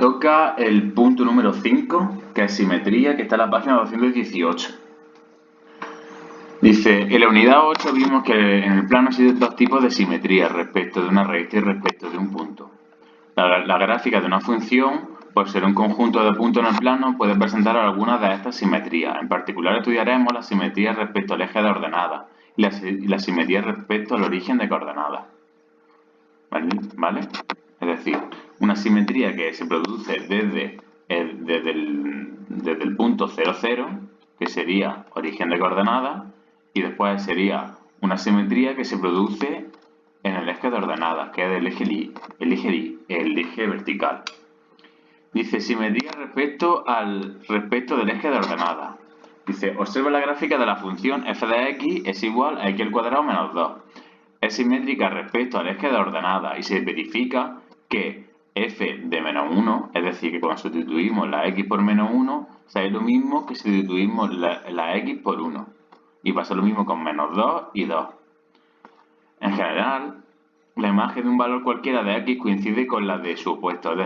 toca el punto número 5, que es simetría, que está en la página 218. Dice, en la unidad 8 vimos que en el plano existen dos tipos de simetría respecto de una recta y respecto de un punto. La gráfica de una función, por ser un conjunto de puntos en el plano, puede presentar algunas de estas simetrías. En particular estudiaremos la simetría respecto al eje de ordenadas y la simetría respecto al origen de coordenadas. ¿Vale? Es decir, una simetría que se produce desde el punto 0, 0, que sería origen de coordenadas, y después sería una simetría que se produce en el eje de ordenadas, que es el eje vertical. Dice, simetría respecto del eje de ordenadas. Dice, observa la gráfica de la función f de x es igual a x al cuadrado menos 2. Es simétrica respecto al eje de ordenadas y se verifica que f de menos 1, es decir, que cuando sustituimos la x por menos 1, sale lo mismo que si sustituimos la x por 1. Y pasa lo mismo con menos 2 y 2. En general, la imagen de un valor cualquiera de x coincide con la de su opuesto, es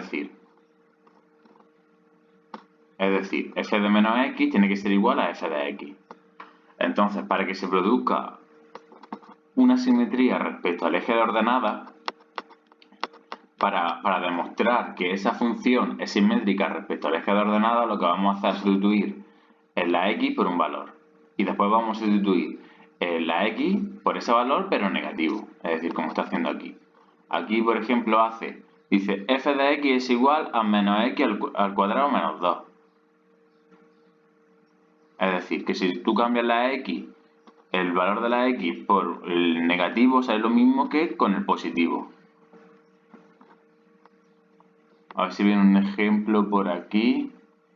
decir, f de menos x tiene que ser igual a f de x. Entonces, para que se produzca una simetría respecto al eje de ordenadas, para demostrar que esa función es simétrica respecto al eje de ordenadas, lo que vamos a hacer es sustituir en la x por un valor. Y después vamos a sustituir en la x por ese valor, pero negativo. Es decir, como está haciendo aquí. Aquí, por ejemplo, dice f de x es igual a menos x al cuadrado menos 2. Es decir, que si tú cambias la x, el valor de la x por el negativo, sale lo mismo que con el positivo. A ver si viene un ejemplo por aquí.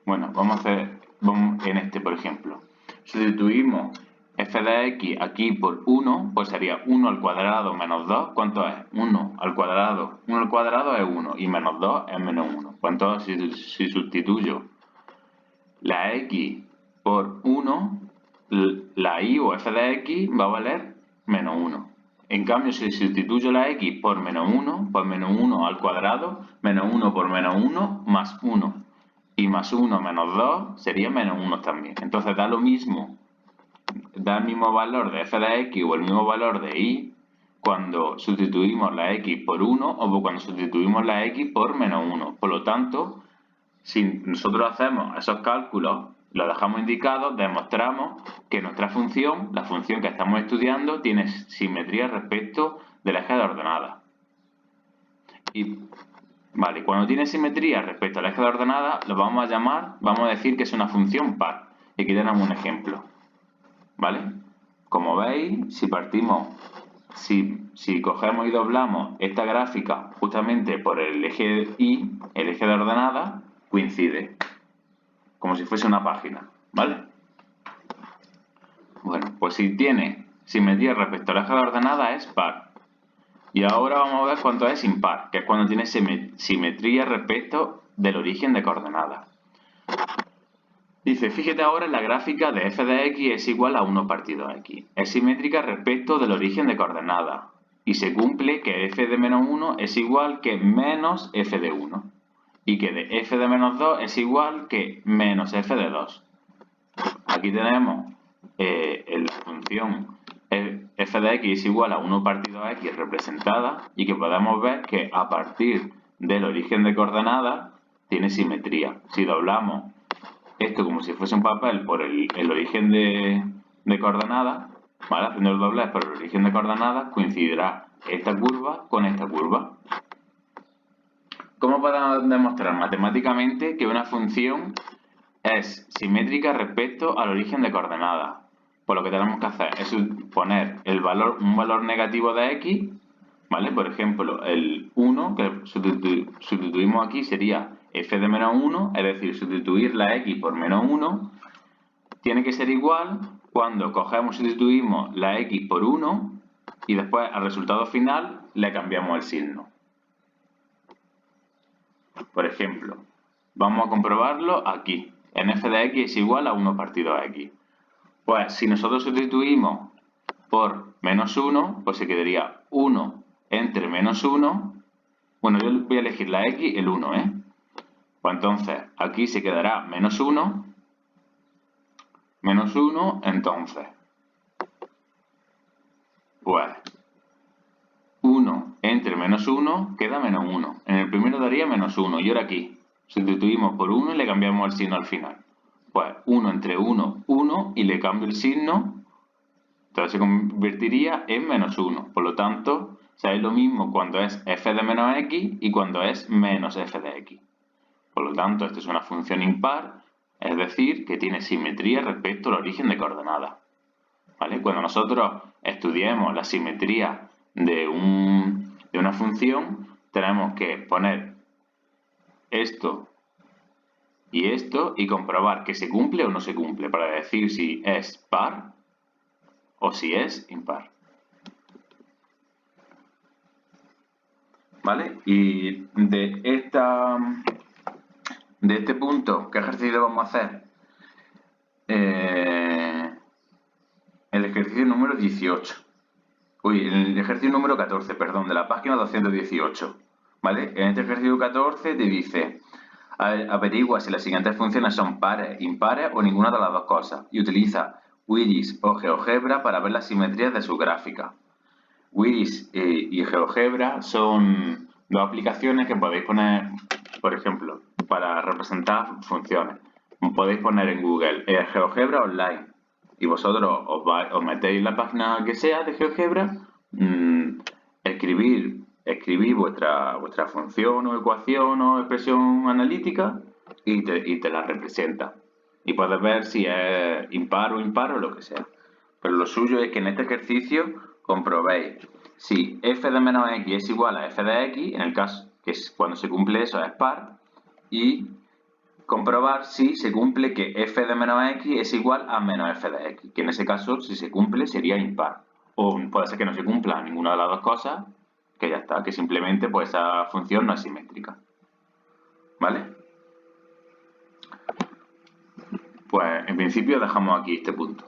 Bueno, vamos en este, por ejemplo. Sustituimos f de x aquí por 1, pues sería 1 al cuadrado menos 2. ¿Cuánto es? 1 al cuadrado. 1 al cuadrado es 1 y menos 2 es menos 1. ¿Cuánto? Si sustituyo la x por 1, la y o f de x va a valer menos 1. En cambio, si sustituyo la x por menos 1, pues menos 1 al cuadrado, menos 1 por menos 1, más 1. Y más 1 menos 2 sería menos 1 también. Entonces da lo mismo, da el mismo valor de f de x o el mismo valor de y cuando sustituimos la x por 1 o cuando sustituimos la x por menos 1. Por lo tanto, si nosotros hacemos esos cálculos, los dejamos indicados, demostramos que nuestra función, la función que estamos estudiando, tiene simetría respecto del eje de ordenadas. Y, vale, cuando tiene simetría respecto al eje de ordenadas, lo vamos a decir que es una función par. Y aquí tenemos un ejemplo. ¿Vale? Como veis, si cogemos y doblamos esta gráfica justamente por el eje y, el eje de ordenadas, coincide, como si fuese una página, ¿vale? Bueno, pues si tiene simetría respecto al eje de ordenadas es par. Y ahora vamos a ver cuánto es impar, que es cuando tiene simetría respecto del origen de coordenadas. Dice, fíjate ahora en la gráfica de f de x es igual a 1 partido x. Es simétrica respecto del origen de coordenadas. Y se cumple que f de menos 1 es igual que menos f de 1. Y que de f de menos 2 es igual que menos f de 2. Aquí tenemos la función f de x es igual a 1 partido x representada y que podemos ver que a partir del origen de coordenadas tiene simetría. Si doblamos esto como si fuese un papel por el origen de coordenadas, ¿vale? Haciendo el doblez por el origen de coordenadas, coincidirá esta curva con esta curva. ¿Cómo podemos demostrar matemáticamente que una función es simétrica respecto al origen de coordenadas? Pues lo que tenemos que hacer es poner un valor negativo de x, ¿vale? Por ejemplo, el 1 que sustituimos aquí sería f de menos 1, es decir, sustituir la x por menos 1, tiene que ser igual cuando cogemos y sustituimos la x por 1 y después al resultado final le cambiamos el signo. Por ejemplo, vamos a comprobarlo aquí. En f de x es igual a 1 partido x. Pues si nosotros sustituimos por menos 1, pues se quedaría 1 entre menos 1. Bueno, yo voy a elegir la x, el 1, Pues entonces aquí se quedará menos 1, entonces, pues 1 entre menos 1 queda menos 1. En el primero daría menos 1 y ahora aquí sustituimos por 1 y le cambiamos el signo al final. Pues 1 entre 1, 1 y le cambio el signo, entonces se convertiría en menos 1. Por lo tanto, es lo mismo cuando es f de menos x y cuando es menos f de x. Por lo tanto, esta es una función impar, es decir, que tiene simetría respecto al origen de coordenadas. ¿Vale? Cuando nosotros estudiemos la simetría de una función, tenemos que poner esto y comprobar que se cumple o no se cumple para decir si es par o si es impar. ¿Vale? Y de este punto, ¿qué ejercicio vamos a hacer? El ejercicio número 18. El ejercicio número 14, perdón, de la página 218. ¿Vale? En este ejercicio 14 te dice, averigua si las siguientes funciones son pares, impares o ninguna de las dos cosas y utiliza Wiris o GeoGebra para ver las simetrías de su gráfica. Wiris y GeoGebra son dos aplicaciones que podéis poner, por ejemplo, para representar funciones. Podéis poner en Google GeoGebra online y vosotros os metéis en la página que sea de GeoGebra, escribir vuestra función o ecuación o expresión analítica y te la representa. Y puedes ver si es impar o lo que sea. Pero lo suyo es que en este ejercicio comprobéis si f de menos x es igual a f de x, en el caso que es cuando se cumple eso es par, y comprobar si se cumple que f de menos x es igual a menos f de x, que en ese caso si se cumple sería impar. O puede ser que no se cumpla ninguna de las dos cosas, que ya está, que simplemente pues esa función no es simétrica. ¿Vale? Pues en principio dejamos aquí este punto.